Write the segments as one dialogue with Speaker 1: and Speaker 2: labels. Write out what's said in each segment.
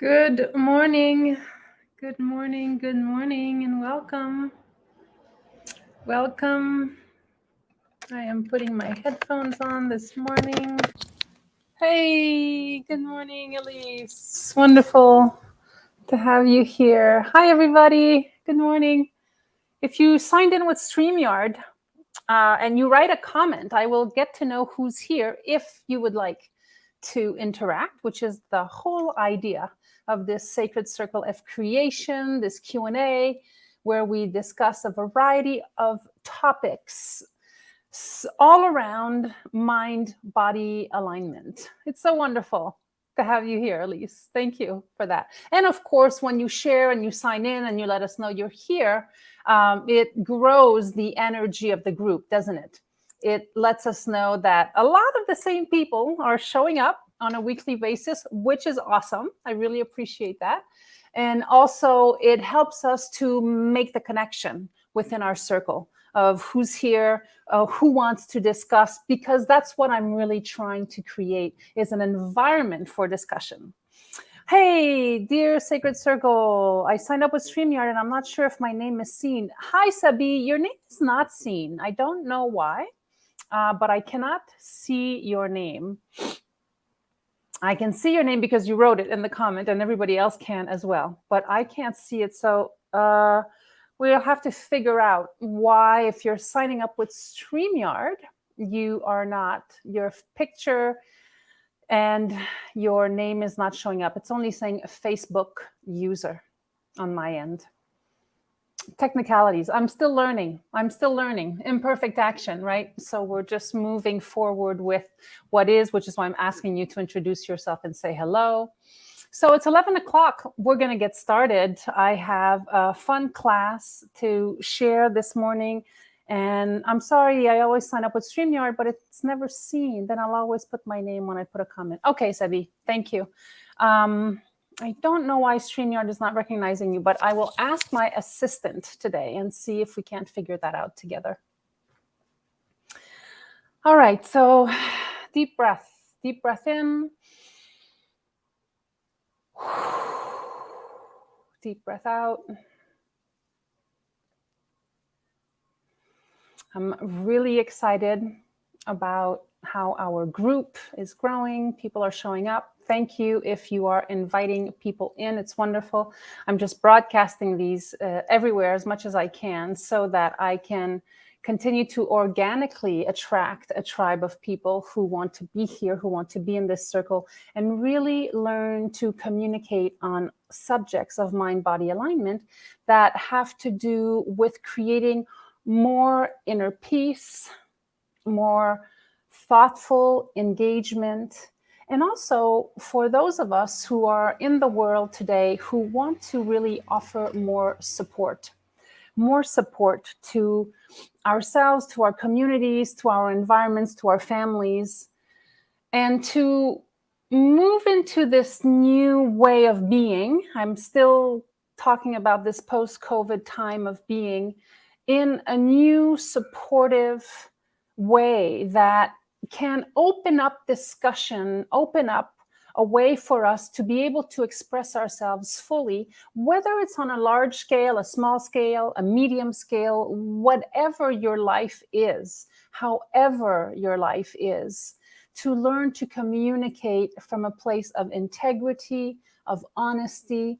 Speaker 1: Good morning, good morning, good morning, and welcome. Welcome. I am putting my headphones on this morning. Hey, good morning, Elise. Wonderful to have you here. Hi, everybody. Good morning. If you signed in with StreamYard and you write a comment, I will get to know who's here if you would like to interact, which is the whole idea of this sacred circle of creation, this Q&A, where we discuss a variety of topics all around mind-body alignment. It's so wonderful to have you here, Elise. Thank you for that. And of course, when you share and you sign in and you let us know you're here, it grows the energy of the group, doesn't it? It lets us know that a lot of the same people are showing up on a weekly basis, which is awesome. I really appreciate that. And also, it helps us to make the connection within our circle of who's here, who wants to discuss, because that's what I'm really trying to create, is an environment for discussion. Hey, dear Sacred Circle, I signed up with StreamYard and I'm not sure if my name is seen. Hi, Sabi, your name is not seen. I don't know why, but I cannot see your name. I can see your name because you wrote it in the comment and everybody else can as well, but I can't see it. So we'll have to figure out why, if you're signing up with StreamYard, you are not, your picture and your name is not showing up. It's only saying a Facebook user on my end. Technicalities. I'm still learning. Imperfect action, right? So we're just moving forward with what is, which is why I'm asking you to introduce yourself and say hello. So it's 11 o'clock. We're going to get started. I have a fun class to share this morning. And I'm sorry, I always sign up with StreamYard, but it's never seen. Then I'll always put my name when I put a comment. Okay, Sebi, thank you. I don't know why StreamYard is not recognizing you, but I will ask my assistant today and see if we can't figure that out together. All right, so deep breath in. Deep breath out. I'm really excited about how our group is growing. People are showing up. Thank you if you are inviting people in. It's wonderful. I'm just broadcasting these everywhere as much as I can so that I can continue to organically attract a tribe of people who want to be here, who want to be in this circle, and really learn to communicate on subjects of mind-body alignment that have to do with creating more inner peace, more thoughtful engagement, and also for those of us who are in the world today who want to really offer more support to ourselves, to our communities, to our environments, to our families, and to move into this new way of being. I'm still talking about this post-COVID time of being in a new supportive way that can open up discussion, open up a way for us to be able to express ourselves fully, whether it's on a large scale, a small scale, a medium scale, whatever your life is, however your life is, to learn to communicate from a place of integrity, of honesty,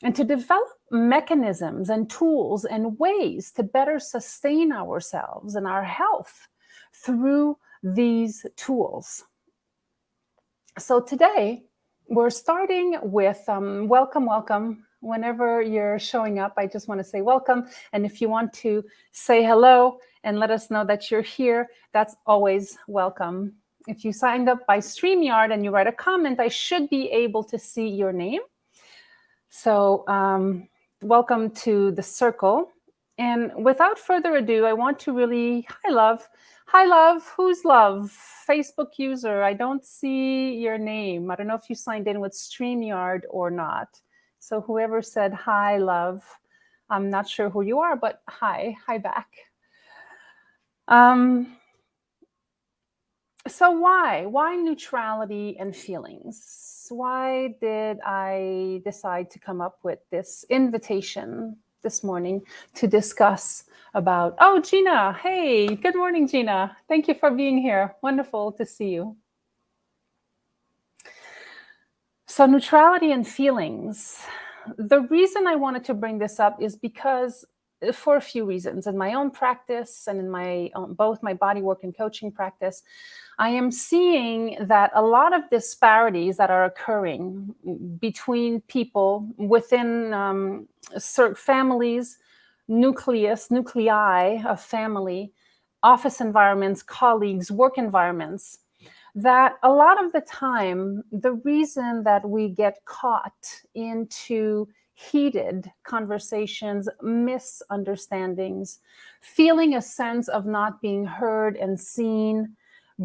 Speaker 1: and to develop mechanisms and tools and ways to better sustain ourselves and our health through these tools. So today we're starting with welcome. Whenever you're showing up, I just want to say welcome. And if you want to say hello and let us know that you're here, that's always welcome. If you signed up by StreamYard and you write a comment, I should be able to see your name. So welcome to the circle. And without further ado, I want to really, hi love, who's love? Facebook user, I don't see your name. I don't know if you signed in with StreamYard or not. So whoever said hi love, I'm not sure who you are, but hi back. So why neutrality and feelings? Why did I decide to come up with this invitation this morning to discuss about, oh, Gina, hey, good morning, Gina. Thank you for being here. Wonderful to see you. So neutrality and feelings. The reason I wanted to bring this up is because for a few reasons. In my own practice and in my both my bodywork and coaching practice, I am seeing that a lot of disparities that are occurring between people within certain families, nuclei of family, office environments, colleagues, work environments, that a lot of the time, the reason that we get caught into heated conversations, misunderstandings, feeling a sense of not being heard and seen,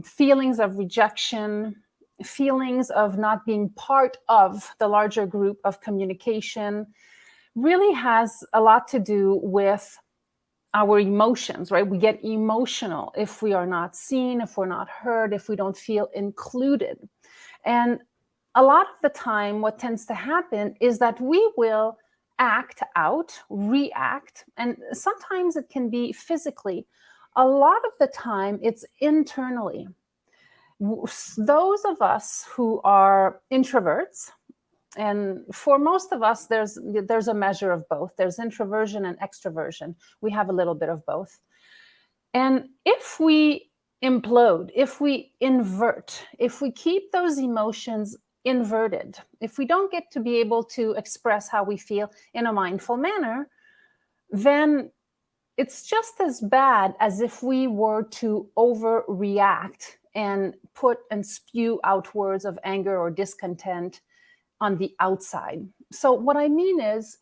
Speaker 1: feelings of rejection, feelings of not being part of the larger group of communication, really has a lot to do with our emotions, right? We get emotional if we are not seen, if we're not heard, if we don't feel included. And a lot of the time, what tends to happen is that we will act out, react, and sometimes it can be physically. A lot of the time, it's internally. Those of us who are introverts, and for most of us, there's a measure of both. There's introversion and extroversion. We have a little bit of both. And if we implode, if we invert, if we keep those emotions inverted, if we don't get to be able to express how we feel in a mindful manner, then it's just as bad as if we were to overreact and put and spew out words of anger or discontent on the outside. So what I mean is,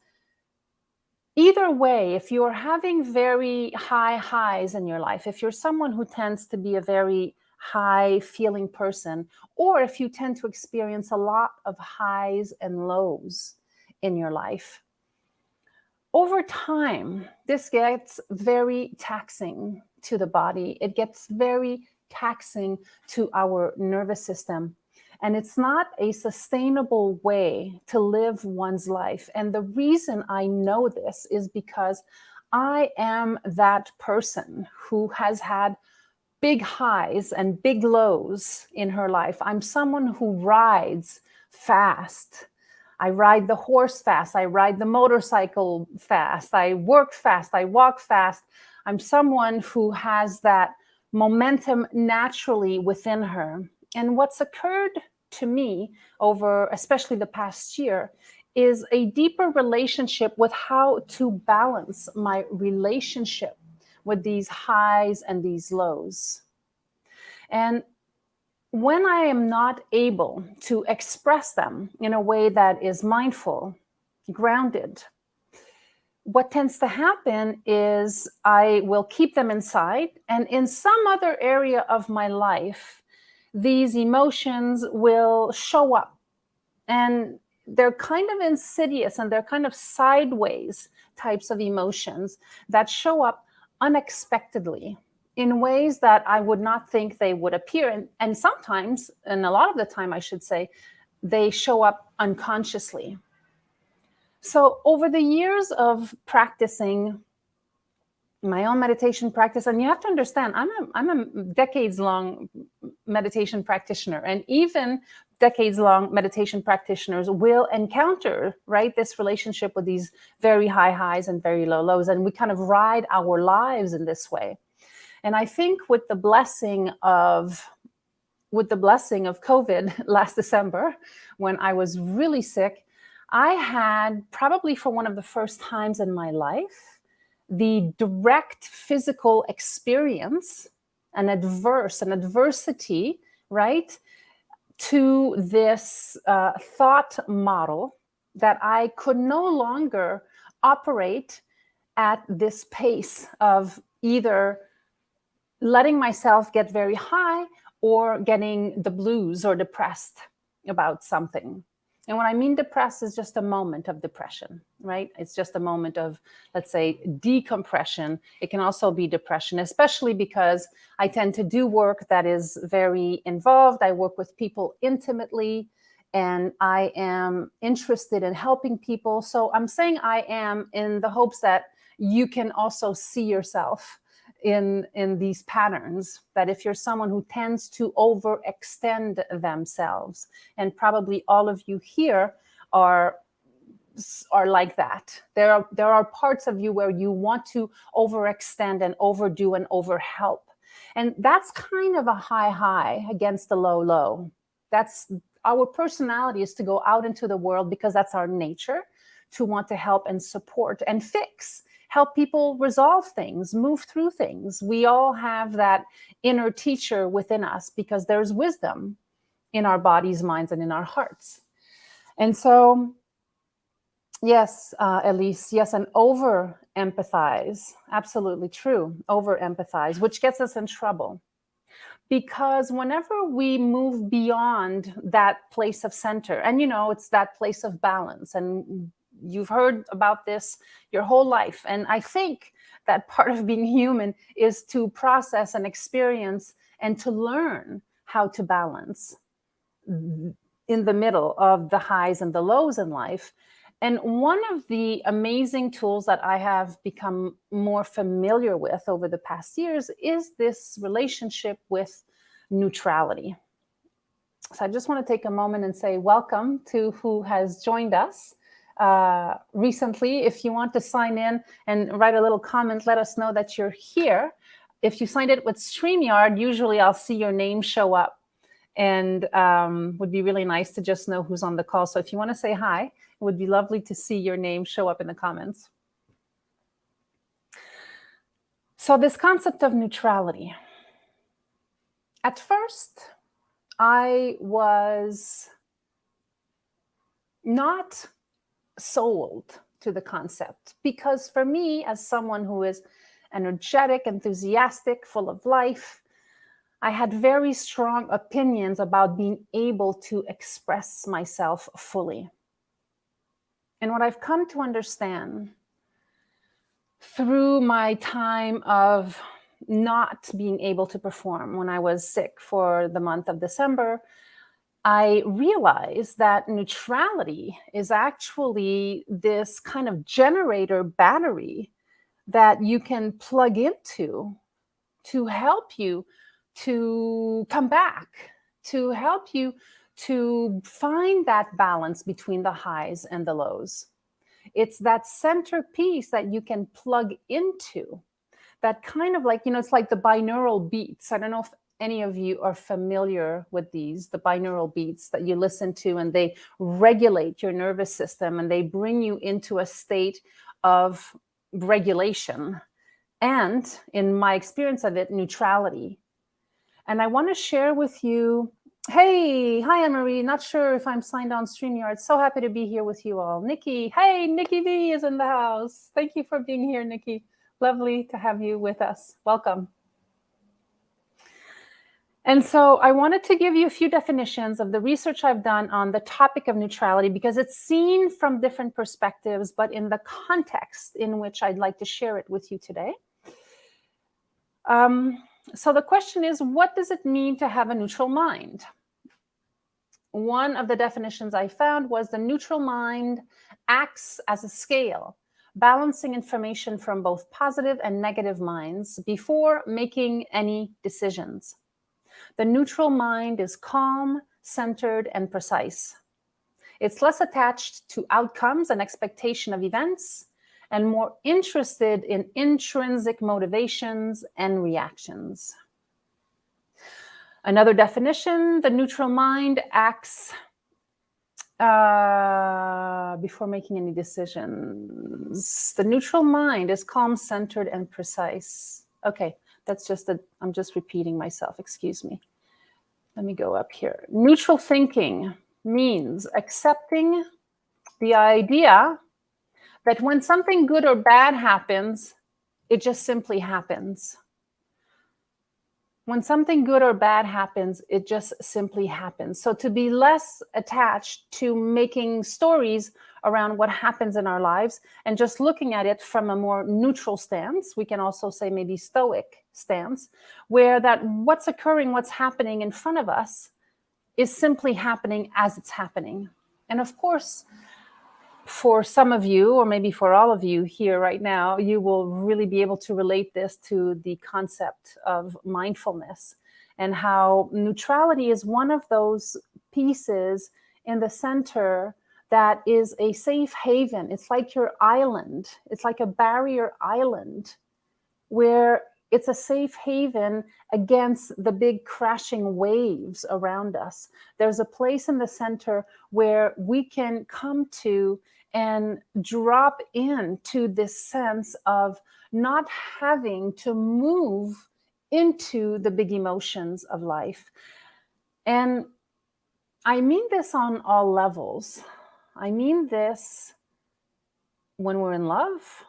Speaker 1: either way, if you're having very high highs in your life, if you're someone who tends to be a very high feeling person, or if you tend to experience a lot of highs and lows in your life, over time, this gets very taxing to the body. It gets very taxing to our nervous system. And it's not a sustainable way to live one's life. And the reason I know this is because I am that person who has had big highs and big lows in her life. I'm someone who rides fast. I ride the horse fast. I ride the motorcycle fast. I work fast. I walk fast. I'm someone who has that momentum naturally within her. And what's occurred to me over especially the past year is a deeper relationship with how to balance my relationship with these highs and these lows. And when I am not able to express them in a way that is mindful, grounded, what tends to happen is I will keep them inside, and in some other area of my life, these emotions will show up, and they're kind of insidious and they're kind of sideways types of emotions that show up unexpectedly in ways that I would not think they would appear. And sometimes, and a lot of the time, I should say, they show up unconsciously. So over the years of practicing my own meditation practice, and you have to understand, I'm a decades-long meditation practitioner, and even decades-long meditation practitioners will encounter, right, this relationship with these very high highs and very low lows, and we kind of ride our lives in this way. And I think with the blessing of COVID last December, when I was really sick, I had probably for one of the first times in my life, the direct physical experience, an adversity, right, to this thought model that I could no longer operate at this pace of either letting myself get very high or getting the blues or depressed about something. And when I mean depressed, is just a moment of depression, right? It's just a moment of, let's say, decompression. It can also be depression, especially because I tend to do work that is very involved. I work with people intimately, and I am interested in helping people. So I'm saying I am in the hopes that you can also see yourself in these patterns, that if you're someone who tends to overextend themselves, and probably all of you here are like that. There are parts of you where you want to overextend and overdo and overhelp. And that's kind of a high against the low. That's our personality, is to go out into the world because that's our nature, to want to help and support and fix, help people resolve things, move through things. We all have that inner teacher within us because there's wisdom in our bodies, minds, and in our hearts. And so, yes, Elise, yes, and over empathize. Absolutely true. Over empathize, which gets us in trouble. Because whenever we move beyond that place of center, and it's that place of balance, and you've heard about this your whole life. And I think that part of being human is to process and experience and to learn how to balance in the middle of the highs and the lows in life. And one of the amazing tools that I have become more familiar with over the past years is this relationship with neutrality. So I just want to take a moment and say welcome to who has joined us recently. If you want to sign in and write a little comment, let us know that you're here. If you signed it with StreamYard, usually I'll see your name show up, and would be really nice to just know who's on the call. So if you want to say hi, it would be lovely to see your name show up in the comments. So this concept of neutrality. At first, I was not sold to the concept, because for me, as someone who is energetic, enthusiastic, full of life, I had very strong opinions about being able to express myself fully. And what I've come to understand through my time of not being able to perform when I was sick for the month of December, I realized that neutrality is actually this kind of generator battery that you can plug into to help you to come back, to help you to find that balance between the highs and the lows. It's that centerpiece that you can plug into, that kind of like, it's like the binaural beats. I don't know if any of you are familiar with these, the binaural beats that you listen to, and they regulate your nervous system and they bring you into a state of regulation. And in my experience of it, neutrality. And I want to share with you, hi, Anne-Marie. Not sure if I'm signed on StreamYard. So happy to be here with you all. Nikki, hey, Nikki V is in the house. Thank you for being here, Nikki. Lovely to have you with us. Welcome. And so I wanted to give you a few definitions of the research I've done on the topic of neutrality, because it's seen from different perspectives, but in the context in which I'd like to share it with you today. So the question is, what does it mean to have a neutral mind? One of the definitions I found was the neutral mind acts as a scale, balancing information from both positive and negative minds before making any decisions. The neutral mind is calm, centered, and precise. It's less attached to outcomes and expectation of events, and more interested in intrinsic motivations and reactions. Another definition, the neutral mind acts before making any decisions. The neutral mind is calm, centered, and precise. Okay, I'm just repeating myself, excuse me. Let me go up here. Neutral thinking means accepting the idea that when something good or bad happens, it just simply happens. When something good or bad happens, it just simply happens. So to be less attached to making stories around what happens in our lives and just looking at it from a more neutral stance, we can also say maybe stoic stance, where that what's occurring, what's happening in front of us is simply happening as it's happening. And of course, for some of you, or maybe for all of you here right now, you will really be able to relate this to the concept of mindfulness and how neutrality is one of those pieces in the center that is a safe haven. It's like your island. It's like a barrier island where it's a safe haven against the big crashing waves around us. There's a place in the center where we can come to and drop into this sense of not having to move into the big emotions of life. And I mean this on all levels. I mean this when we're in love,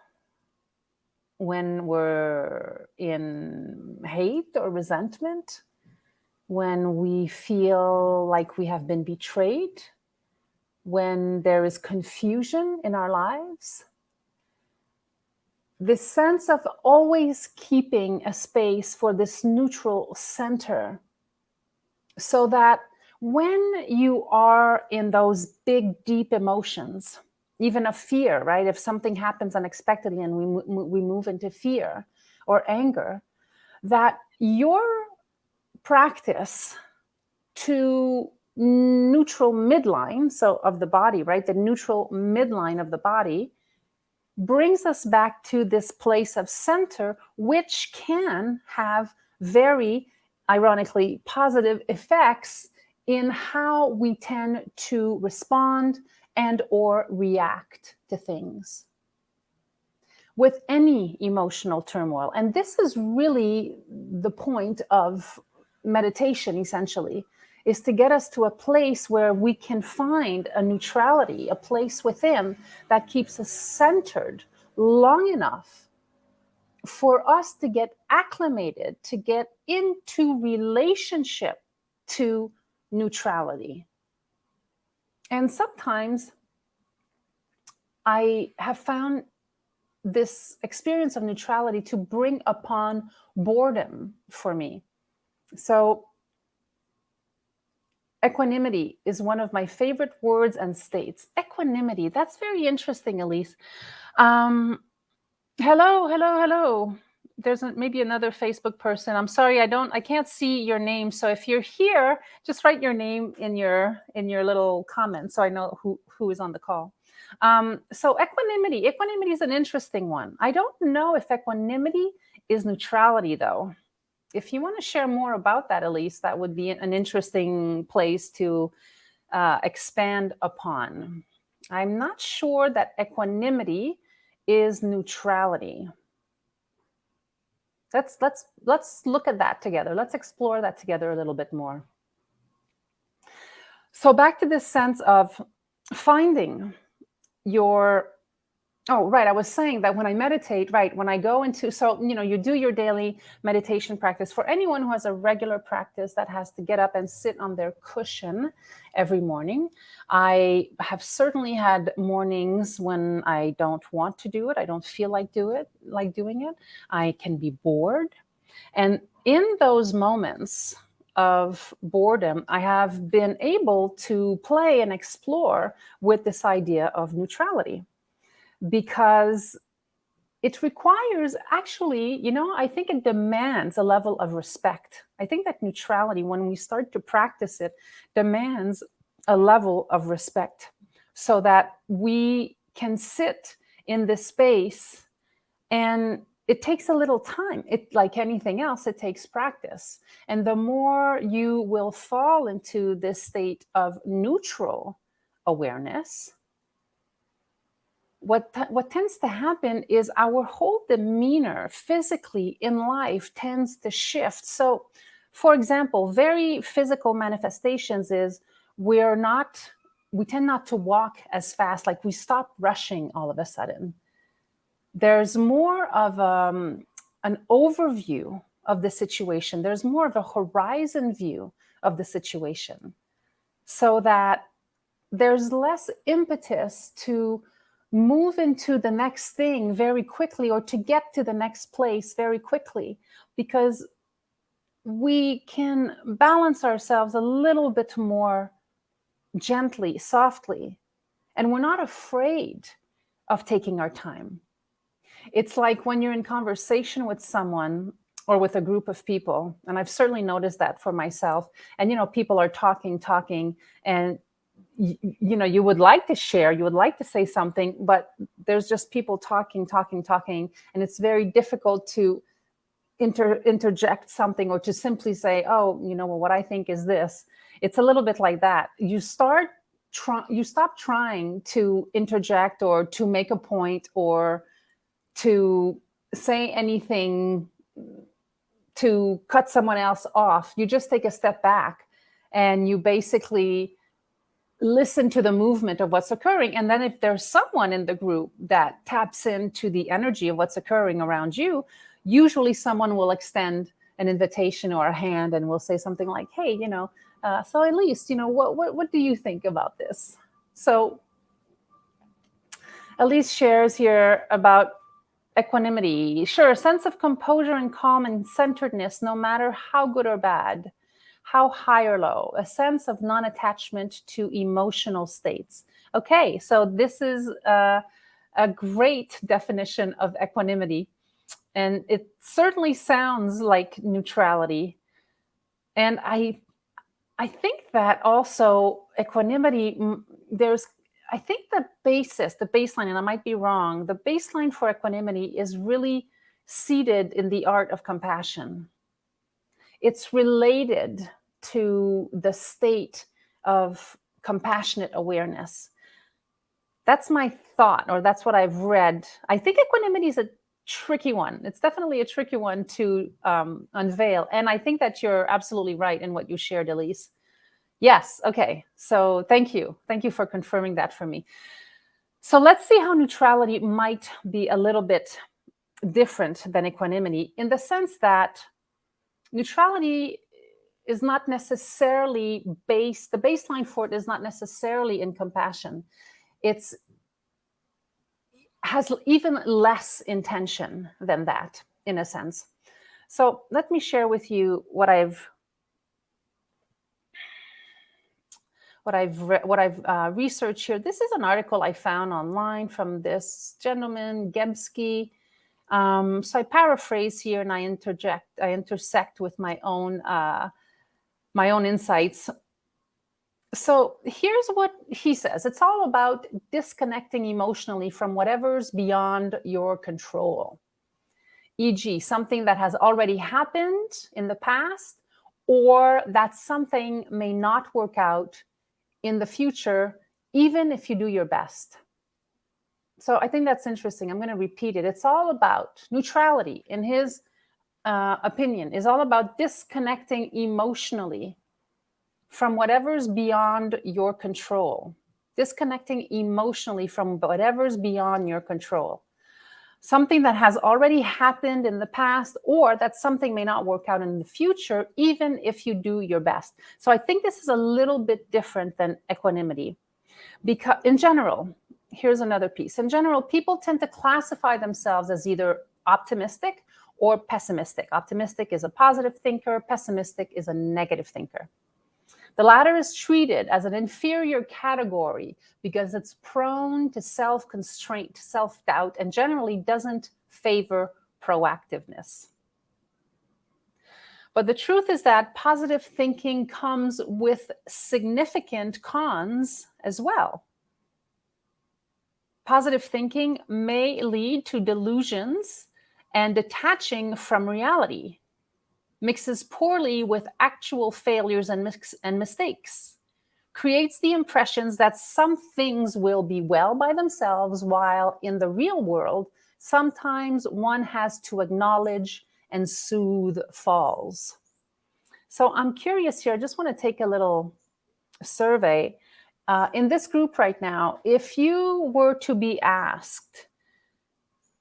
Speaker 1: when we're in hate or resentment, when we feel like we have been betrayed, when there is confusion in our lives. This sense of always keeping a space for this neutral center, so that when you are in those big, deep emotions, even of fear, right? If something happens unexpectedly and we move into fear or anger, that your practice to neutral midline, so of the body, right? The neutral midline of the body brings us back to this place of center, which can have very, ironically, positive effects in how we tend to respond and or react to things with any emotional turmoil. And this is really the point of meditation, essentially, is to get us to a place where we can find a neutrality, a place within that keeps us centered long enough for us to get acclimated, to get into relationship to neutrality. And sometimes I have found this experience of neutrality to bring upon boredom for me. So equanimity is one of my favorite words and states. Equanimity, that's very interesting, Elise. Hello. There's maybe another Facebook person. I'm sorry, I can't see your name. So if you're here, just write your name in your little comment so I know who is on the call. So equanimity is an interesting one. I don't know if equanimity is neutrality, though. If you want to share more about that, Elise, that would be an interesting place to expand upon. I'm not sure that equanimity is neutrality. Let's look at that together. Let's explore that together a little bit more. So back to this sense of finding your, I was saying that when I meditate, right, when I go into, so, you do your daily meditation practice. For anyone who has a regular practice that has to get up and sit on their cushion every morning, I have certainly had mornings when I don't want to do it. I don't feel like doing it. I can be bored. And in those moments of boredom, I have been able to play and explore with this idea of neutrality. Because it requires, actually, I think it demands a level of respect. I think that neutrality, when we start to practice it, demands a level of respect so that we can sit in this space. And it takes a little time. Like anything else, it takes practice. And the more you will fall into this state of neutral awareness, what tends to happen is our whole demeanor physically in life tends to shift. So, for example, very physical manifestations is we tend not to walk as fast, like we stop rushing all of a sudden. There's more of an overview of the situation. There's more of a horizon view of the situation, so that there's less impetus to move into the next thing very quickly or to get to the next place very quickly, because we can balance ourselves a little bit more gently, softly, and we're not afraid of taking our time. It's like when you're in conversation with someone or with a group of people, and I've certainly noticed that for myself, and people are talking, and you would like to share, you would like to say something, but there's just people talking, and it's very difficult to interject something or to simply say, oh, well, what I think is this. It's a little bit like that. You stop trying to interject or to make a point or to say anything to cut someone else off. You just take a step back and you basically listen to the movement of what's occurring. And then if there's someone in the group that taps into the energy of what's occurring around you, usually someone will extend an invitation or a hand and will say something like, hey, so at least, what do you think about this? So Elise shares here about equanimity. Sure, a sense of composure and calm and centeredness, no matter how good or bad, how high or low, a sense of non-attachment to emotional states. Okay, so this is a great definition of equanimity. And it certainly sounds like neutrality. And I think that also equanimity, I think the baseline, and I might be wrong, the baseline for equanimity is really seated in the art of compassion. It's related to the state of compassionate awareness. That's my thought, or that's what I've read. I think equanimity is a tricky one. It's definitely a tricky one to unveil. And I think that you're absolutely right in what you shared, Elise. Yes. Okay. So thank you. Thank you for confirming that for me. So let's see how neutrality might be a little bit different than equanimity, in the sense that neutrality is not necessarily the baseline for it is not necessarily in compassion. It's has even less intention than that, in a sense. So let me share with you what I've researched here. This is an article I found online from this gentleman, Gebsky. So I paraphrase here and I intersect with my own insights. So here's what he says. It's all about disconnecting emotionally from whatever's beyond your control, e.g., something that has already happened in the past, or that something may not work out in the future, even if you do your best. So I think that's interesting. I'm going to repeat it. It's all about neutrality, in his opinion, is all about disconnecting emotionally from whatever's beyond your control. Disconnecting emotionally from whatever's beyond your control. Something that has already happened in the past, or that something may not work out in the future, even if you do your best. So I think this is a little bit different than equanimity. Because in general, here's another piece. In general, people tend to classify themselves as either optimistic or pessimistic. Optimistic is a positive thinker. Pessimistic is a negative thinker. The latter is treated as an inferior category because it's prone to self-constraint, self-doubt, and generally doesn't favor proactiveness. But the truth is that positive thinking comes with significant cons as well. Positive thinking may lead to delusions and detaching from reality, mixes poorly with actual failures and mistakes, creates the impressions that some things will be well by themselves, while in the real world, sometimes one has to acknowledge and soothe falls. So I'm curious here, I just want to take a little survey. In this group right now, if you were to be asked,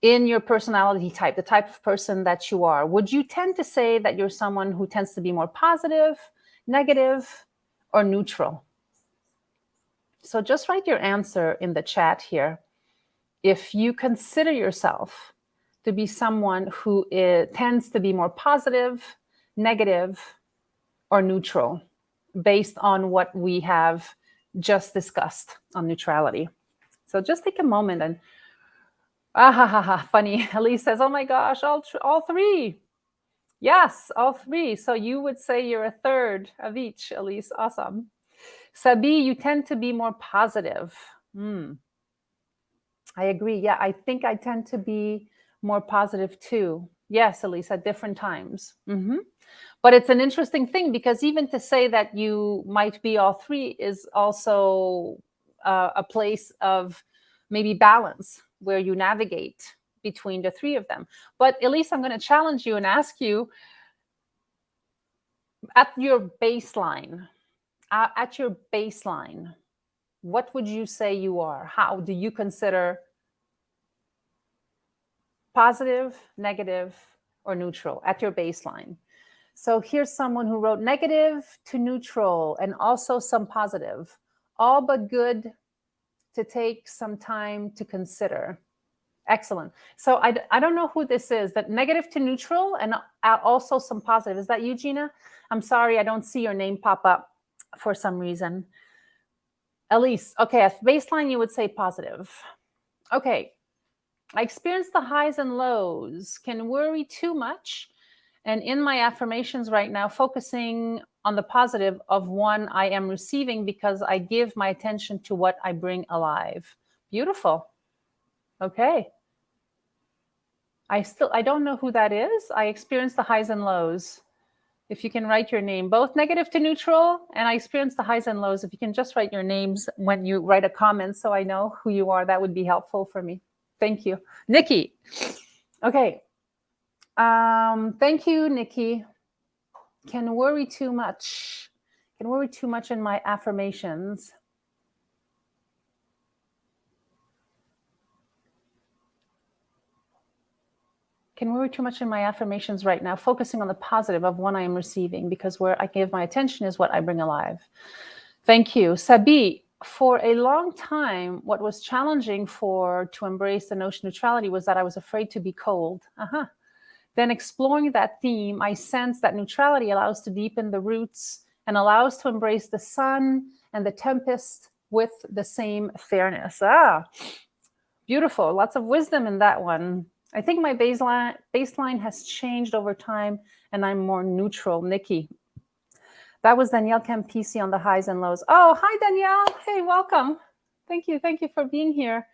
Speaker 1: in your personality type, the type of person that you are, would you tend to say that you're someone who tends to be more positive, negative, or neutral? So just write your answer in the chat here. If you consider yourself to be someone who tends to be more positive, negative, or neutral, based on what we have just discussed on neutrality. So just take a moment and funny. Elise says, oh my gosh, all three. Yes, all three. So you would say you're a third of each, Elise. Awesome. Sabi, you tend to be more positive. I agree. Yeah, I think I tend to be more positive too. Yes, Elise, at different times. But it's an interesting thing because even to say that you might be all three is also a place of maybe balance where you navigate between the three of them. But Elise, I'm going to challenge you and ask you at your baseline, what would you say you are? How do you consider positive, negative, or neutral at your baseline? So here's someone who wrote negative to neutral and also some positive, all but good to take some time to consider. Excellent. So I don't know who this is, that negative to neutral and also some positive. Is that you, Gina? I'm sorry, I don't see your name pop up for some reason. Elise, okay, at baseline you would say positive. Okay, I experience the highs and lows, can worry too much. And in my affirmations right now, focusing on the positive of one I am receiving because I give my attention to what I bring alive. Beautiful. Okay. I don't know who that is. I experience the highs and lows. If you can write your name, both negative to neutral, and I experience the highs and lows. If you can just write your names when you write a comment so I know who you are, that would be helpful for me. Thank you. Nikki. Okay. Thank you, Nikki. Can worry too much. Can worry too much in my affirmations. Can worry too much in my affirmations right now, focusing on the positive of one I am receiving, because where I give my attention is what I bring alive. Thank you. Sabi, for a long time, what was challenging to embrace the notion of neutrality was that I was afraid to be cold. Then exploring that theme, I sense that neutrality allows to deepen the roots and allows to embrace the sun and the tempest with the same fairness. Beautiful. Lots of wisdom in that one. I think my baseline has changed over time and I'm more neutral. Nikki. That was Danielle Campisi on the highs and lows. Oh, hi, Danielle. Hey, welcome. Thank you. Thank you for being here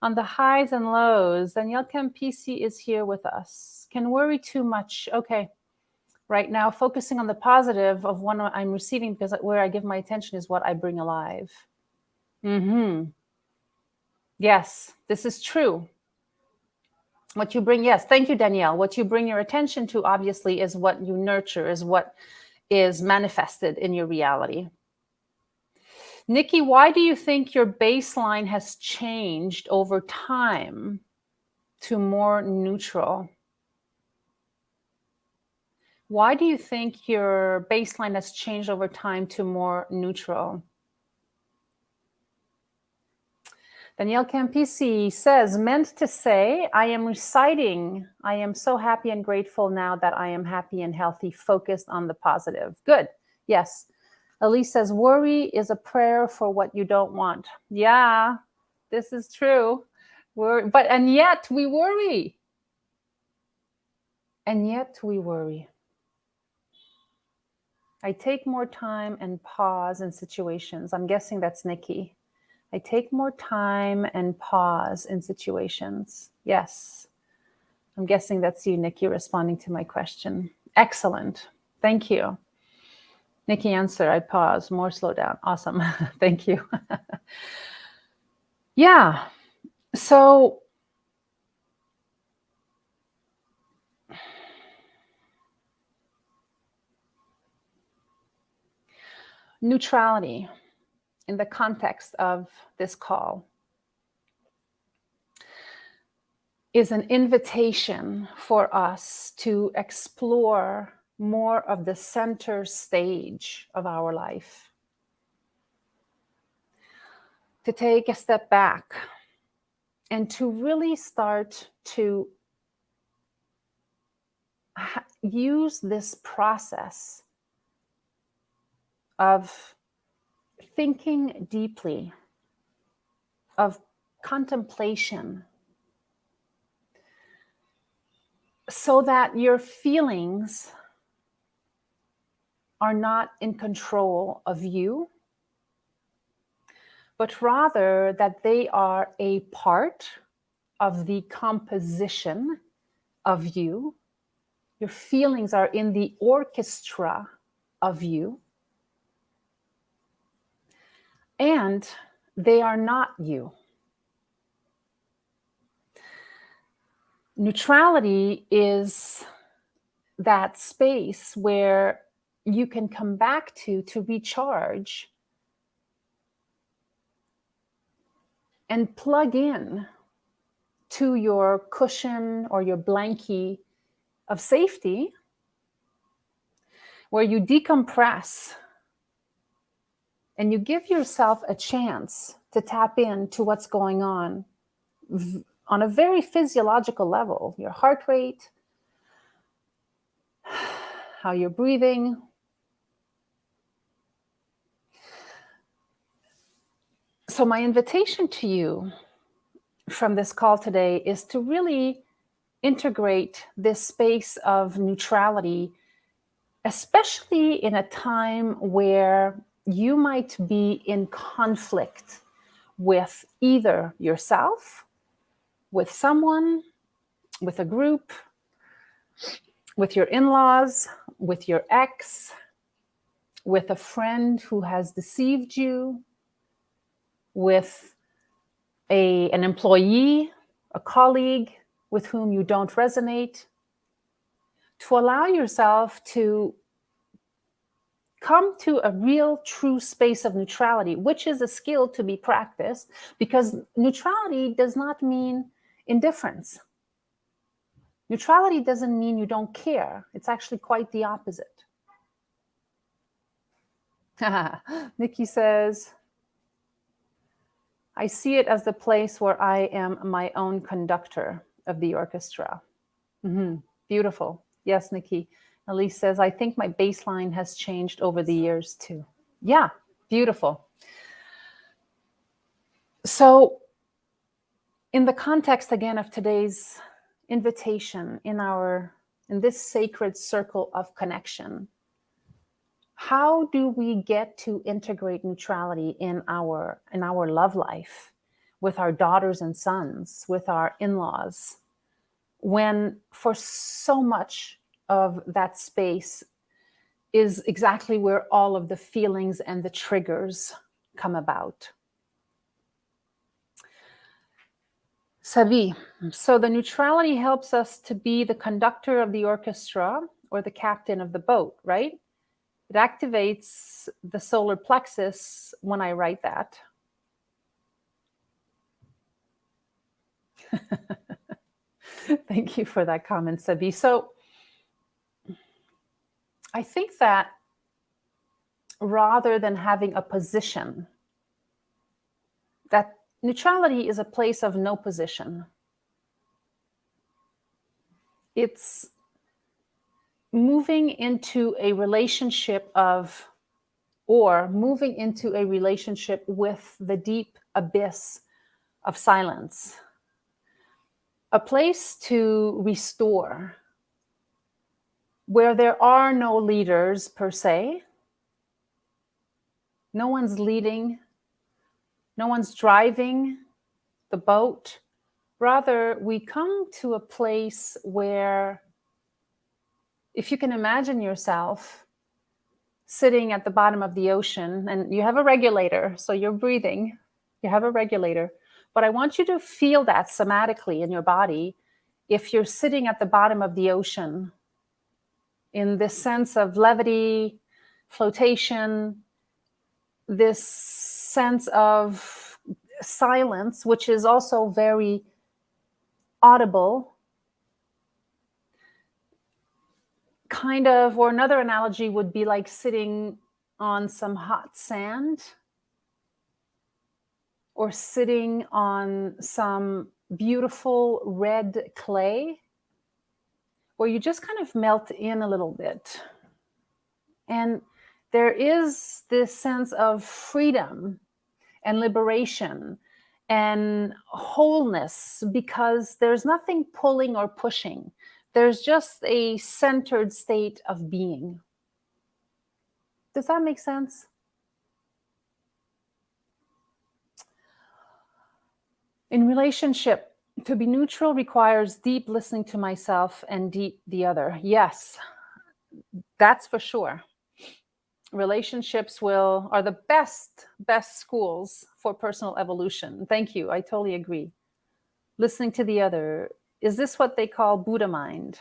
Speaker 1: on the highs and lows. Danielle Campisi is here with us. Can worry too much. Okay. Right now, focusing on the positive of what I'm receiving, because where I give my attention is what I bring alive. Yes, this is true. What you bring, yes, thank you, Danielle. What you bring your attention to, obviously, is what you nurture, is what is manifested in your reality. Nikki, why do you think your baseline has changed over time to more neutral? Why do you think your baseline has changed over time to more neutral? Danielle Campisi says, meant to say, I am reciting, I am so happy and grateful now that I am happy and healthy, focused on the positive. Good. Yes. Elise says, worry is a prayer for what you don't want. Yeah, this is true. And yet we worry. And yet we worry. I take more time and pause in situations. I'm guessing that's Nikki. I take more time and pause in situations. Yes. I'm guessing that's you, Nikki, responding to my question. Excellent. Thank you. Nikki, answer. I pause. More slow down. Awesome. Thank you. Yeah. So neutrality in the context of this call. is an invitation for us to explore more of the center stage of our life. To take a step back and to really start to use this process of thinking deeply, of contemplation, so that your feelings are not in control of you, but rather that they are a part of the composition of you. Your feelings are in the orchestra of you, and they are not you. Neutrality is that space where you can come back to recharge and plug in to your cushion or your blankie of safety, where you decompress and you give yourself a chance to tap into what's going on a very physiological level. Your heart rate, how you're breathing. So my invitation to you from this call today is to really integrate this space of neutrality, especially in a time where you might be in conflict with either yourself, with someone, with a group, with your in-laws, with your ex, with a friend who has deceived you, with an employee, a colleague with whom you don't resonate, to allow yourself to come to a real, true space of neutrality, which is a skill to be practiced, because neutrality does not mean indifference. Neutrality doesn't mean you don't care. It's actually quite the opposite. Nikki says, I see it as the place where I am my own conductor of the orchestra. Mm-hmm. Beautiful. Yes, Nikki. Elise says, I think my baseline has changed over the years too. Yeah, beautiful. So in the context again of today's invitation in this sacred circle of connection, how do we get to integrate neutrality in our love life, with our daughters and sons, with our in-laws, when for so much of that space is exactly where all of the feelings and the triggers come about? Savi, so the neutrality helps us to be the conductor of the orchestra or the captain of the boat, right? It activates the solar plexus when I write that. Thank you for that comment, Sabi. So I think that rather than having a position, that neutrality is a place of no position. It's moving into a relationship with the deep abyss of silence. A place to restore, where there are no leaders per se. No one's leading, no one's driving the boat. Rather, we come to a place where, if you can imagine yourself sitting at the bottom of the ocean, and you have a regulator, so you're breathing, you have a regulator, but I want you to feel that somatically in your body. If you're sitting at the bottom of the ocean, in this sense of levity, flotation, this sense of silence, which is also very audible, kind of, or another analogy would be like sitting on some hot sand or sitting on some beautiful red clay where you just kind of melt in a little bit. And there is this sense of freedom and liberation and wholeness because there's nothing pulling or pushing. There's just a centered state of being. Does that make sense? In relationship, to be neutral requires deep listening to myself and deep the other. Yes, that's for sure. Relationships are the best schools for personal evolution. Thank you. I totally agree. Listening to the other. Is this what they call Buddha mind?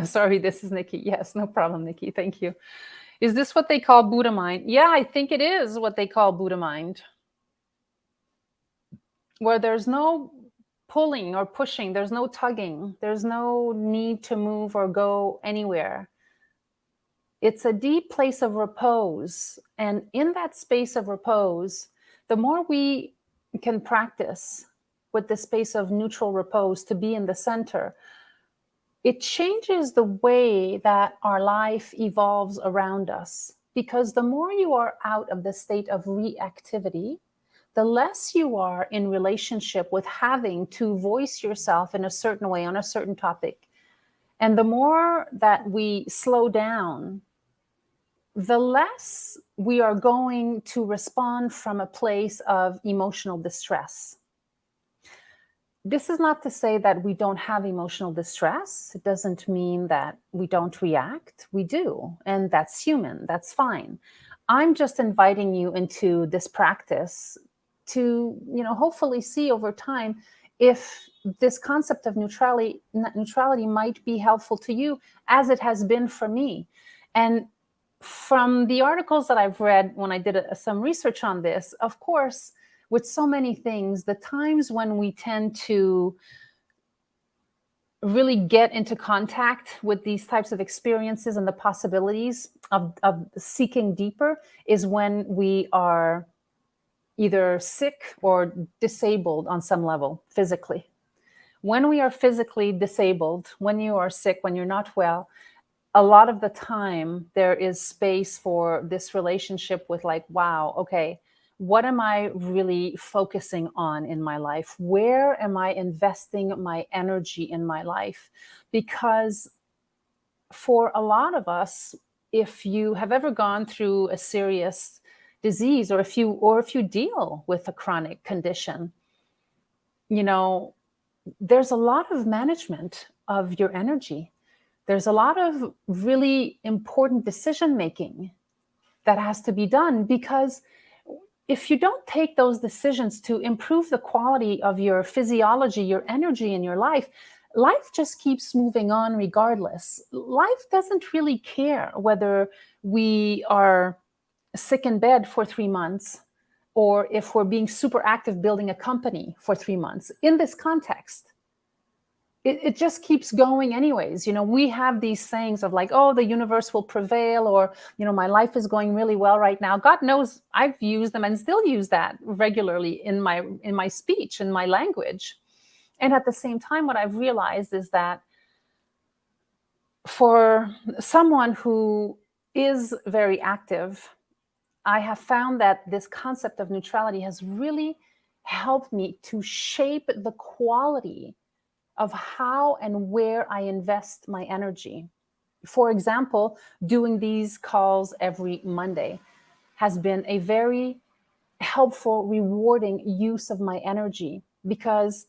Speaker 1: Sorry, this is Nikki. Yes, no problem, Nikki. Thank you. Is this what they call Buddha mind? Yeah, I think it is what they call Buddha mind. Where there's no pulling or pushing, there's no tugging, there's no need to move or go anywhere. It's a deep place of repose. And in that space of repose, the more we can practice with the space of neutral repose to be in the center, it changes the way that our life evolves around us. Because the more you are out of the state of reactivity, the less you are in relationship with having to voice yourself in a certain way on a certain topic. And the more that we slow down, the less we are going to respond from a place of emotional distress. This is not to say that we don't have emotional distress. It doesn't mean that we don't react. We do, and that's human. That's fine. I'm just inviting you into this practice to, hopefully see over time if this concept of neutrality might be helpful to you, as it has been for me. And from the articles that I've read when I did some research on this, of course, with so many things, the times when we tend to really get into contact with these types of experiences and the possibilities of seeking deeper is when we are either sick or disabled on some level physically. When we are physically disabled, when you are sick, when you're not well, a lot of the time there is space for this relationship with like, wow, okay, what am I really focusing on in my life? Where am I investing my energy in my life? Because for a lot of us, if you have ever gone through a serious disease, or if you deal with a chronic condition, there's a lot of management of your energy. There's a lot of really important decision making that has to be done, because if you don't take those decisions to improve the quality of your physiology, your energy in your life just keeps moving on regardless. Life doesn't really care whether we are sick in bed for 3 months or if we're being super active building a company for 3 months. In this context, it just keeps going anyways. We have these sayings of like, oh, the universe will prevail, or, my life is going really well right now. God knows I've used them and still use that regularly in my speech, in my language. And at the same time, what I've realized is that for someone who is very active, I have found that this concept of neutrality has really helped me to shape the quality of how and where I invest my energy. For example, doing these calls every Monday has been a very helpful, rewarding use of my energy, because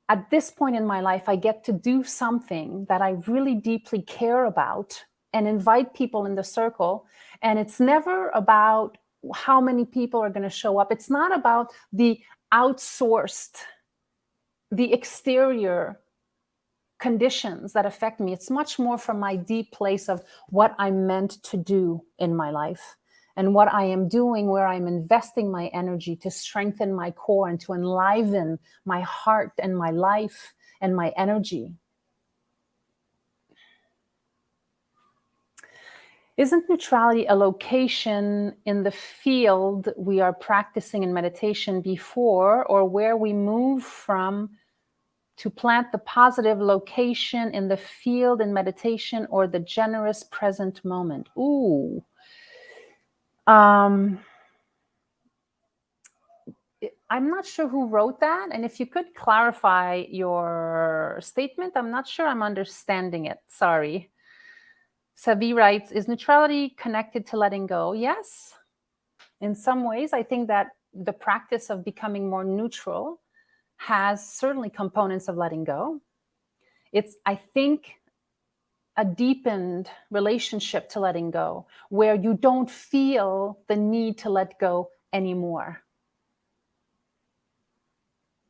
Speaker 1: at this point in my life, I get to do something that I really deeply care about and invite people in the circle. And it's never about how many people are going to show up. It's not about the exterior conditions that affect me. It's much more from my deep place of what I'm meant to do in my life. and what I am doing, where I'm investing my energy to strengthen my core and to enliven my heart and my life and my energy. Isn't neutrality a location in the field we are practicing in meditation before, or where we move from to plant the positive location in the field in meditation, or the generous present moment? Ooh. I'm not sure who wrote that. And if you could clarify your statement, I'm not sure I'm understanding it. Sorry. Sabi writes, is neutrality connected to letting go? Yes. In some ways, I think that the practice of becoming more neutral has certainly components of letting go. It's, I think, a deepened relationship to letting go, where you don't feel the need to let go anymore.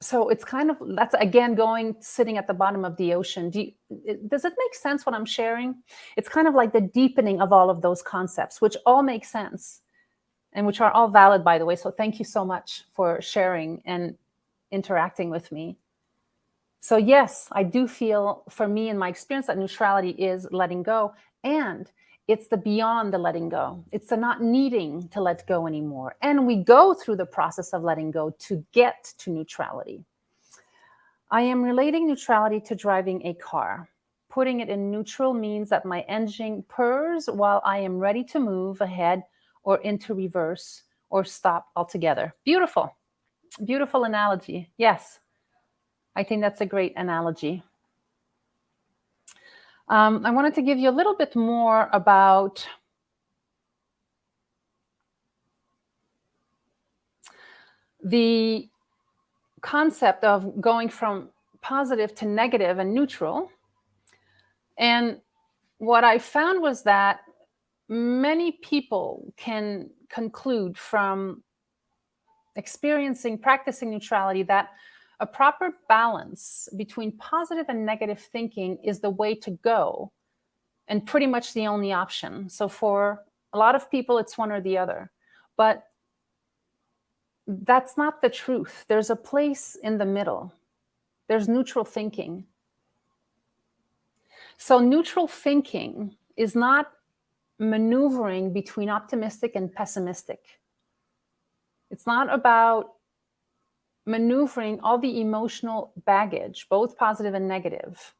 Speaker 1: So it's kind of, that's again sitting at the bottom of the ocean. Does it make sense what I'm sharing? It's kind of like the deepening of all of those concepts, which all make sense and which are all valid, by the way. So thank you so much for sharing and interacting with me. So yes, I do feel, for me in my experience, that neutrality is letting go, and it's the beyond the letting go. It's the not needing to let go anymore. And we go through the process of letting go to get to neutrality. I am relating neutrality to driving a car. Putting it in neutral means that my engine purrs while I am ready to move ahead or into reverse or stop altogether. Beautiful, beautiful analogy. Yes, I think that's a great analogy. I wanted to give you a little bit more about the concept of going from positive to negative and neutral. And what I found was that many people can conclude from practicing neutrality, that a proper balance between positive and negative thinking is the way to go, and pretty much the only option. So for a lot of people, it's one or the other. But that's not the truth. There's a place in the middle. There's neutral thinking. So neutral thinking is not maneuvering between optimistic and pessimistic. It's not about maneuvering all the emotional baggage, both positive and negative.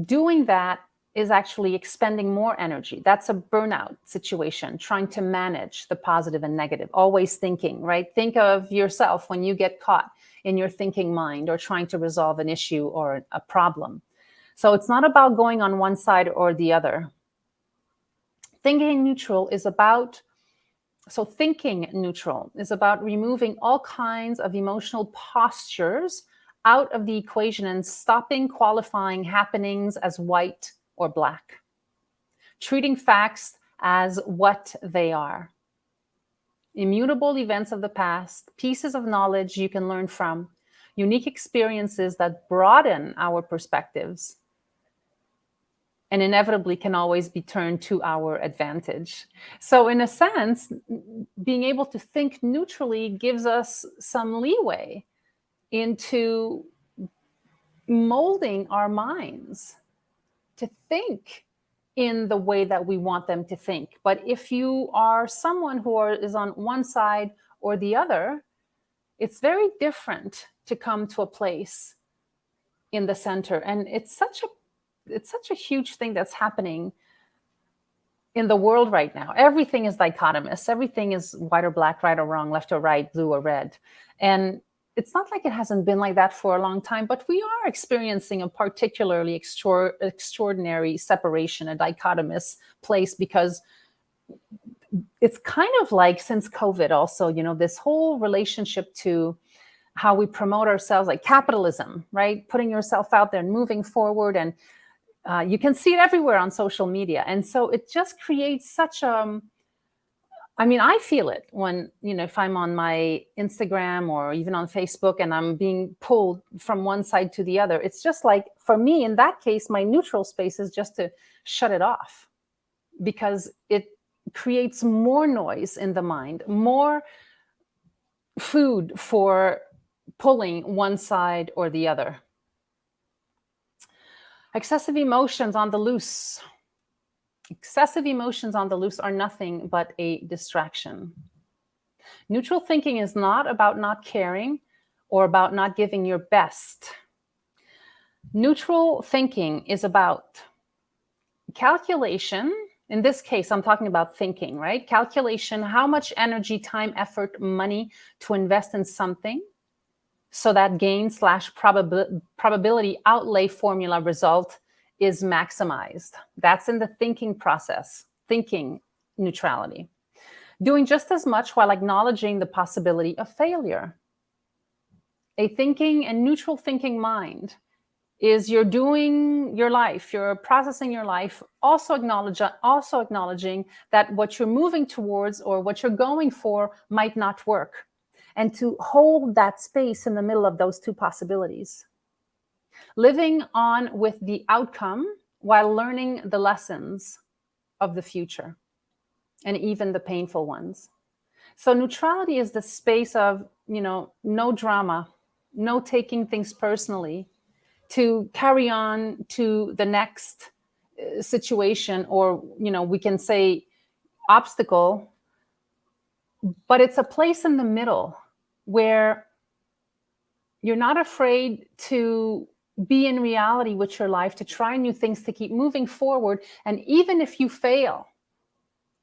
Speaker 1: Doing that is actually expending more energy. That's a burnout situation, trying to manage the positive and negative, always thinking, right? Think of yourself when you get caught in your thinking mind or trying to resolve an issue or a problem. So it's not about going on one side or the other. Thinking neutral is about removing all kinds of emotional postures out of the equation and stopping qualifying happenings as white or black. Treating facts as what they are. Immutable events of the past, pieces of knowledge you can learn from, unique experiences that broaden our perspectives, and inevitably can always be turned to our advantage. So in a sense, being able to think neutrally gives us some leeway into molding our minds to think in the way that we want them to think. But if you are someone who is on one side or the other, it's very different to come to a place in the center. And it's such a huge thing that's happening in the world right now. Everything is dichotomous. Everything is white or black, right or wrong, left or right, blue or red. And it's not like it hasn't been like that for a long time, but we are experiencing a particularly extraordinary separation, a dichotomous place, because it's kind of like, since COVID also, this whole relationship to how we promote ourselves, like capitalism, right? Putting yourself out there and moving forward. And you can see it everywhere on social media. And so it just creates such I feel it when, if I'm on my Instagram or even on Facebook and I'm being pulled from one side to the other, it's just like, for me, in that case, my neutral space is just to shut it off, because it creates more noise in the mind, more food for pulling one side or the other. Excessive emotions on the loose. Excessive emotions on the loose are nothing but a distraction. Neutral thinking is not about not caring or about not giving your best. Neutral thinking is about calculation. In this case, I'm talking about thinking, right? Calculation, how much energy, time, effort, money to invest in something so that gain/probability outlay formula result is maximized. That's in the thinking process, thinking neutrality. Doing just as much while acknowledging the possibility of failure. A thinking and neutral thinking mind is you're doing your life, you're processing your life, also acknowledging that what you're moving towards or what you're going for might not work. And to hold that space in the middle of those two possibilities. Living on with the outcome while learning the lessons of the future and even the painful ones. So neutrality is the space of, no drama, no taking things personally, to carry on to the next situation, or, we can say obstacle, but it's a place in the middle where you're not afraid to be in reality with your life, to try new things, to keep moving forward. And even if you fail,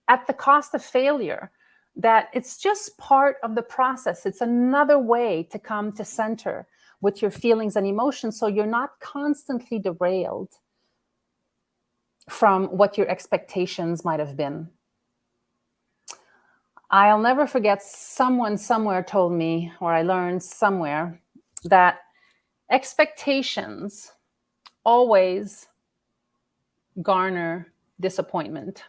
Speaker 1: at the cost of failure, that it's just part of the process. It's another way to come to center with your feelings and emotions, so you're not constantly derailed from what your expectations might have been. I'll never forget, someone somewhere told me, or I learned somewhere, that expectations always garner disappointment.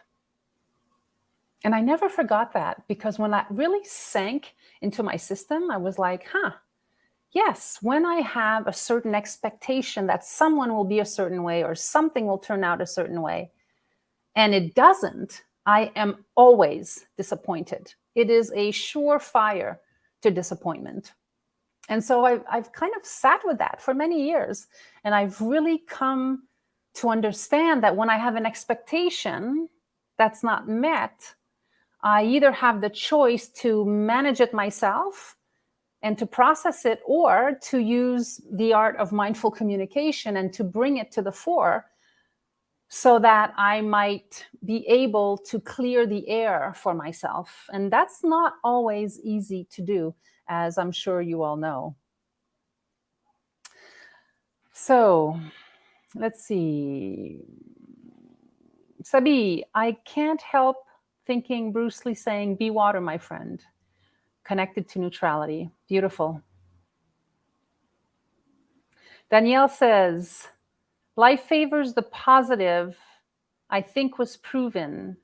Speaker 1: And I never forgot that, because when that really sank into my system, I was like, yes, when I have a certain expectation that someone will be a certain way or something will turn out a certain way, and it doesn't, I am always disappointed. It is a surefire to disappointment. And so I've kind of sat with that for many years. And I've really come to understand that when I have an expectation that's not met, I either have the choice to manage it myself and to process it, or to use the art of mindful communication and to bring it to the fore so that I might be able to clear the air for myself. And that's not always easy to do, as I'm sure you all know. So let's see. Sabi, I can't help thinking Bruce Lee saying, "Be water, my friend," connected to neutrality. Beautiful. Danielle says, life favors the positive, I think was proven.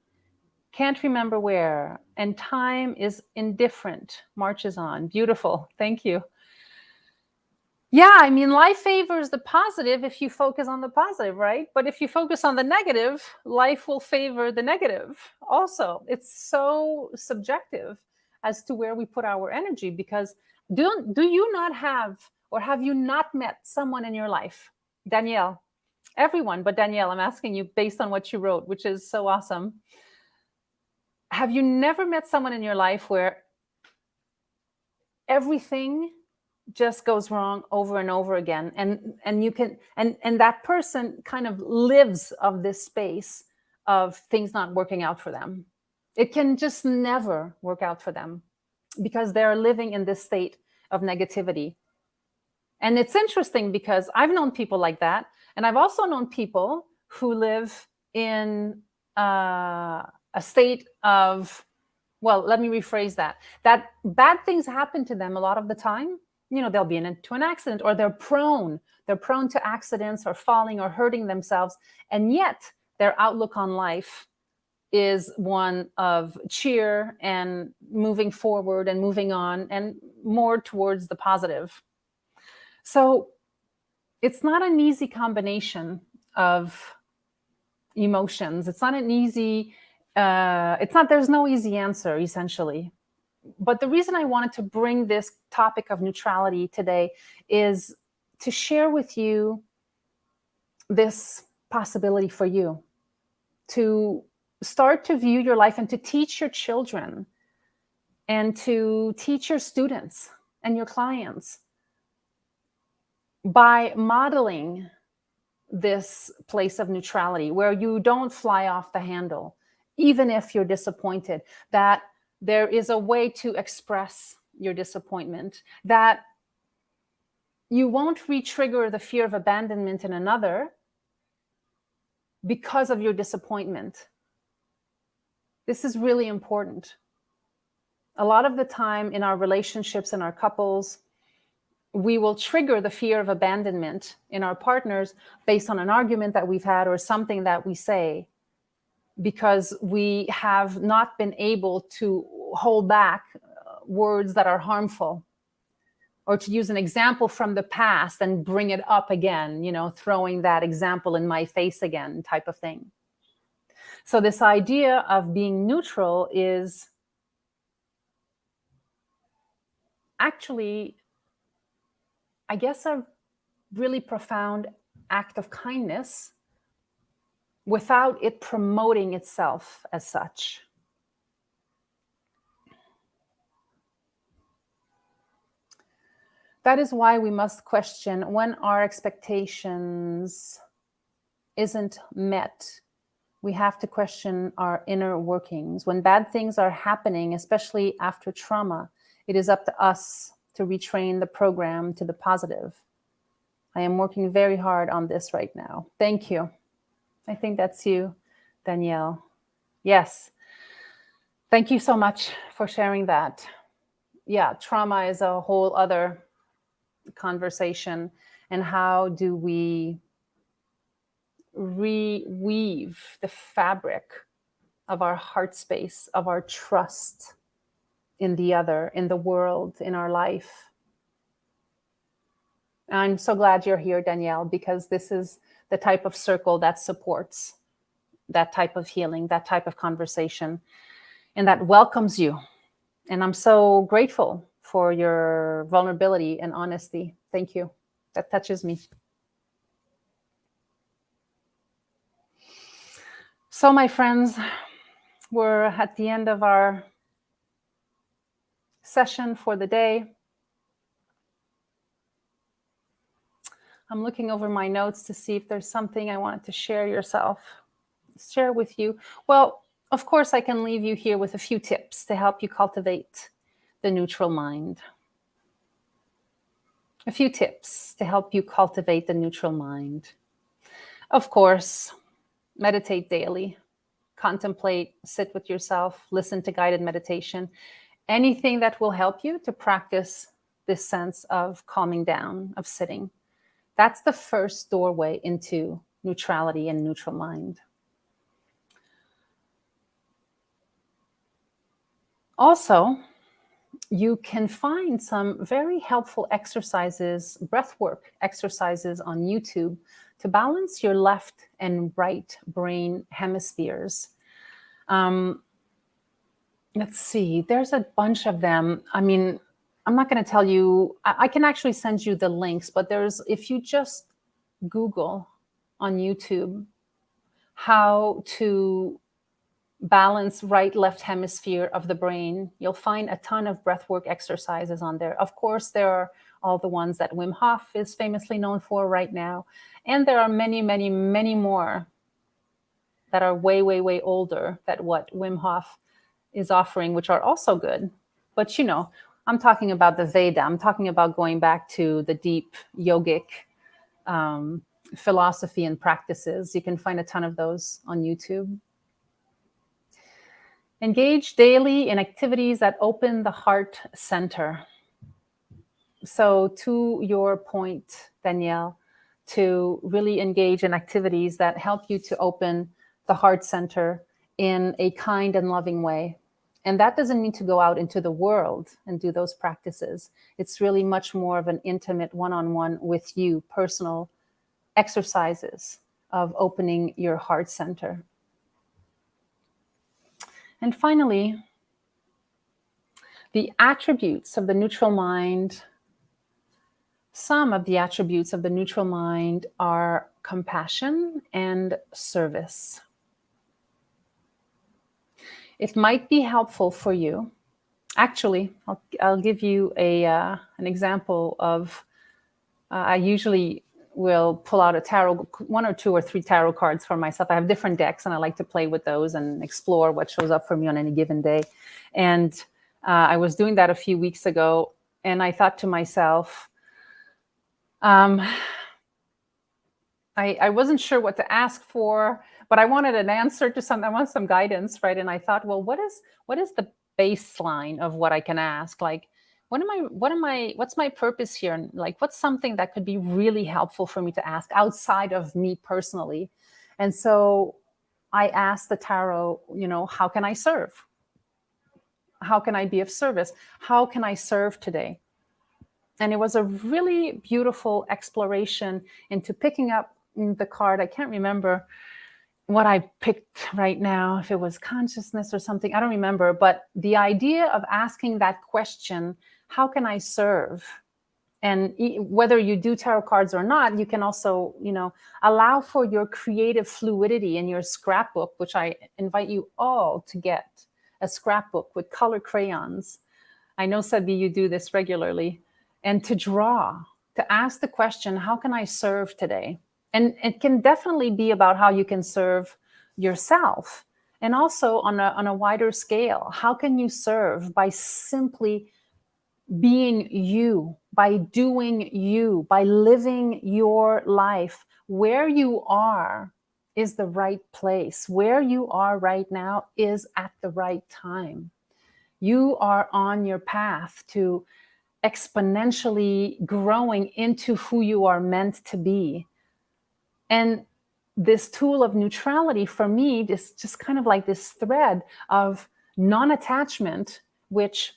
Speaker 1: Can't remember where. And time is indifferent, marches on. Beautiful. Thank you. Yeah, I mean, life favors the positive if you focus on the positive, right? But if you focus on the negative, life will favor the negative also. It's so subjective as to where we put our energy, because do you not have, or have you not met someone in your life? Danielle, everyone, but Danielle, I'm asking you based on what you wrote, which is so awesome. Have you never met someone in your life where everything just goes wrong over and over again, and you can, and that person kind of lives of this space of things not working out for them? It can just never work out for them because they're living in this state of negativity. And it's interesting because I've known people like that, and I've also known people who live in a state of, well, let me rephrase that bad things happen to them a lot of the time. They'll be into an accident, or they're prone to accidents or falling or hurting themselves. And yet their outlook on life is one of cheer and moving forward and moving on and more towards the positive. So it's not an easy combination of emotions. It's not an easy there's no easy answer, essentially. But the reason I wanted to bring this topic of neutrality today is to share with you this possibility for you to start to view your life and to teach your children and to teach your students and your clients by modeling this place of neutrality where you don't fly off the handle, even if you're disappointed, that there is a way to express your disappointment, that you won't re-trigger the fear of abandonment in another because of your disappointment. This is really important. A lot of the time in our relationships and our couples, we will trigger the fear of abandonment in our partners based on an argument that we've had or something that we say, because we have not been able to hold back words that are harmful, or to use an example from the past and bring it up again, throwing that example in my face again type of thing. So this idea of being neutral is actually, I guess, a really profound act of kindness without it promoting itself as such. That is why we must question when our expectations isn't met. We have to question our inner workings. When bad things are happening, especially after trauma, it is up to us to retrain the program to the positive. I am working very hard on this right now. Thank you. I think that's you, Danielle. Yes. Thank you so much for sharing that. Yeah, trauma is a whole other conversation. And how do we reweave the fabric of our heart space, of our trust in the other, in the world, in our life? I'm so glad you're here, Danielle, because this is the type of circle that supports that type of healing, that type of conversation, and that welcomes you. And I'm so grateful for your vulnerability and honesty. Thank you. That touches me. So, my friends, we're at the end of our session for the day. I'm looking over my notes to see if there's something I wanted to share with you. Well, of course, I can leave you here with a few tips to help you cultivate the neutral mind. A few tips to help you cultivate the neutral mind. Of course, meditate daily, contemplate, sit with yourself, listen to guided meditation, anything that will help you to practice this sense of calming down, of sitting. That's the first doorway into neutrality and neutral mind. Also, you can find some very helpful exercises, breathwork exercises on YouTube to balance your left and right brain hemispheres. Let's see, there's a bunch of them. I mean, I'm not going to tell you, I can actually send you the links, but if you just Google on YouTube how to balance right, left hemisphere of the brain, you'll find a ton of breathwork exercises on there. Of course, there are all the ones that Wim Hof is famously known for right now. And there are many, many, many more that are way, way, way older than what Wim Hof is offering, which are also good. But, I'm talking about the Veda. I'm talking about going back to the deep yogic philosophy and practices. You can find a ton of those on YouTube. Engage daily in activities that open the heart center. So to your point, Danielle, to really engage in activities that help you to open the heart center in a kind and loving way. And that doesn't mean to go out into the world and do those practices. It's really much more of an intimate one-on-one with you, personal exercises of opening your heart center. And finally, the attributes of the neutral mind, some of the attributes of the neutral mind are compassion and service. It might be helpful for you. Actually, I'll give you an example of, I usually will pull out a tarot, 1 or 2 or 3 tarot cards for myself. I have different decks and I like to play with those and explore what shows up for me on any given day. And I was doing that a few weeks ago, and I thought to myself, I wasn't sure what to ask for, but I wanted an answer to something. I want some guidance, right? And I thought, well, what is the baseline of what I can ask? Like, what's my purpose here? And like, what's something that could be really helpful for me to ask outside of me personally? And so I asked the tarot, how can I serve? How can I be of service? How can I serve today? And it was a really beautiful exploration into picking up the card. I can't remember what I picked right now, if it was consciousness or something, I don't remember. But the idea of asking that question, how can I serve? And whether you do tarot cards or not, you can also, allow for your creative fluidity in your scrapbook, which I invite you all to get a scrapbook with color crayons. I know, Sabi, you do this regularly. And to draw, to ask the question, how can I serve today? And it can definitely be about how you can serve yourself. And also on a wider scale, how can you serve by simply being you, by doing you, by living your life? Where you are is the right place. Where you are right now is at the right time. You are on your path to exponentially growing into who you are meant to be. And this tool of neutrality for me is just kind of like this thread of non-attachment, which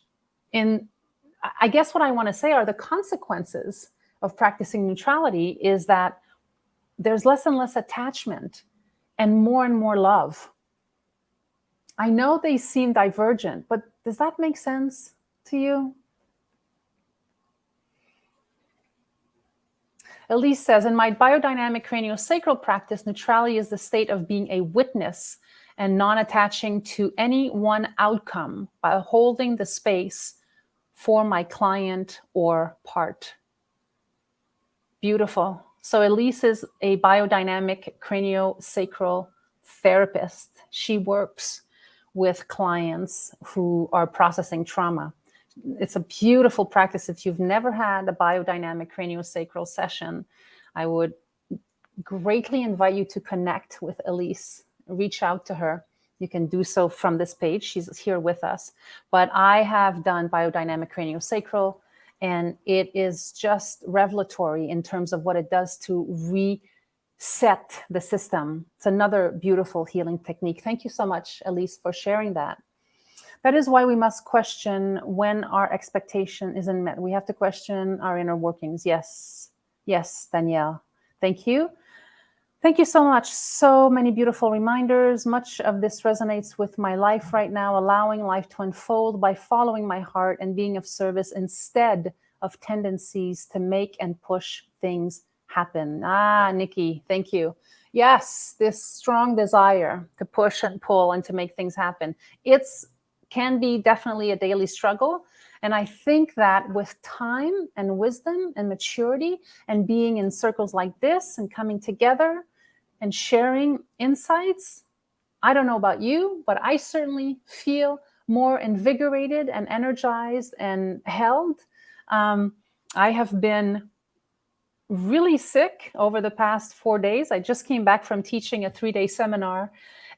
Speaker 1: I guess what I want to say are the consequences of practicing neutrality is that there's less and less attachment and more love. I know they seem divergent, but does that make sense to you? Elise says, in my biodynamic craniosacral practice, neutrality is the state of being a witness and non-attaching to any one outcome by holding the space for my client or part. Beautiful. So Elise is a biodynamic craniosacral therapist. She works with clients who are processing trauma. It's a beautiful practice. If you've never had a biodynamic craniosacral session, I would greatly invite you to connect with Elise. Reach out to her. You can do so from this page. She's here with us. But I have done biodynamic craniosacral, and it is just revelatory in terms of what it does to reset the system. It's another beautiful healing technique. Thank you so much, Elise, for sharing that. That is why we must question when our expectation isn't met. We have to question our inner workings. Yes, Danielle. Thank you. Thank you so much. So many beautiful reminders. Much of this resonates with my life right now, allowing life to unfold by following my heart and being of service instead of tendencies to make and push things happen. Nikki, thank you. Yes, this strong desire to push and pull and to make things happen. Can be definitely a daily struggle. And I think that with time and wisdom and maturity and being in circles like this and coming together and sharing insights, I don't know about you, but I certainly feel more invigorated and energized and held. I have been really sick over the past 4 days. I just came back from teaching a 3-day seminar,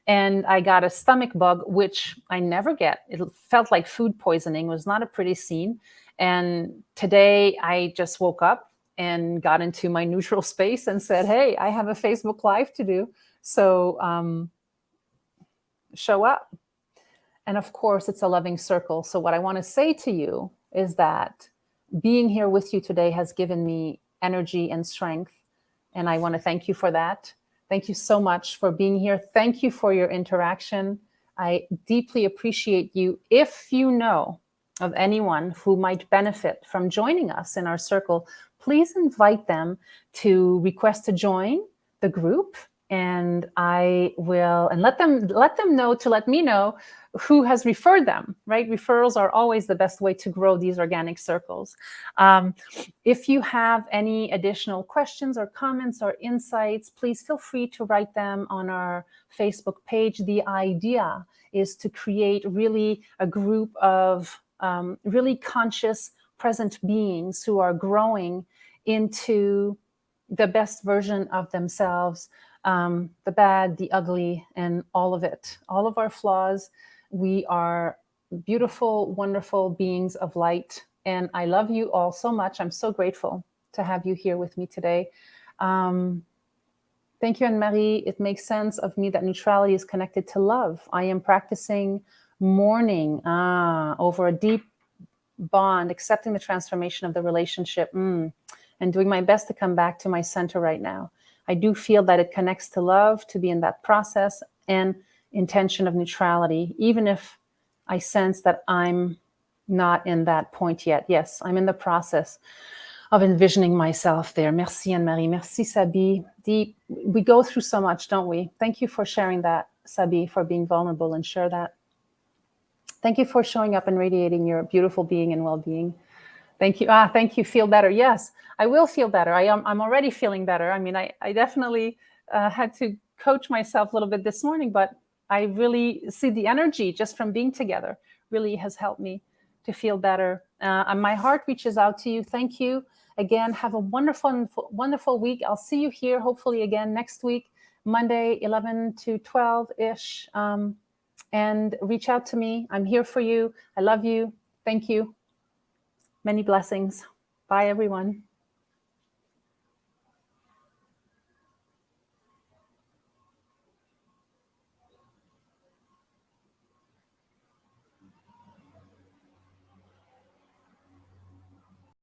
Speaker 1: and I got a stomach bug, which I never get. It felt like food poisoning. It was not a pretty scene. And today I just woke up and got into my neutral space and said, hey, I have a Facebook Live to do. So show up. And of course, it's a loving circle. So what I want to say to you is that being here with you today has given me energy and strength. And I want to thank you for that. Thank you so much for being here. Thank you for your interaction. I deeply appreciate you. If you know of anyone who might benefit from joining us in our circle, please invite them to request to join the group, and I will, and let them know to let me know who has referred them, right? Referrals are always the best way to grow these organic circles. If you have any additional questions or comments or insights, please feel free to write them on our Facebook page. The idea is to create really a group of really conscious, present beings who are growing into the best version of themselves, the bad, the ugly, and all of it, all of our flaws. We are beautiful, wonderful beings of light. And I love you all so much. I'm so grateful to have you here with me today. Thank you, Anne-Marie. It makes sense of me that neutrality is connected to love. I am practicing mourning over a deep bond, accepting the transformation of the relationship, and doing my best to come back to my center right now. I do feel that it connects to love, to be in that process and intention of neutrality, even if I sense that I'm not in that point yet. Yes, I'm in the process of envisioning myself there. Merci, Anne-Marie. Merci, Sabi. We go through so much, don't we? Thank you for sharing that, Sabi, for being vulnerable and share that. Thank you for showing up and radiating your beautiful being and well-being. Thank you. Thank you. Feel better. Yes, I will feel better. I'm already feeling better. I mean, I definitely had to coach myself a little bit this morning, but I really see the energy just from being together really has helped me to feel better. And my heart reaches out to you. Thank you again. Have a wonderful, wonderful week. I'll see you here hopefully again next week, Monday, 11 to 12-ish. And reach out to me. I'm here for you. I love you. Thank you. Many blessings. Bye, everyone.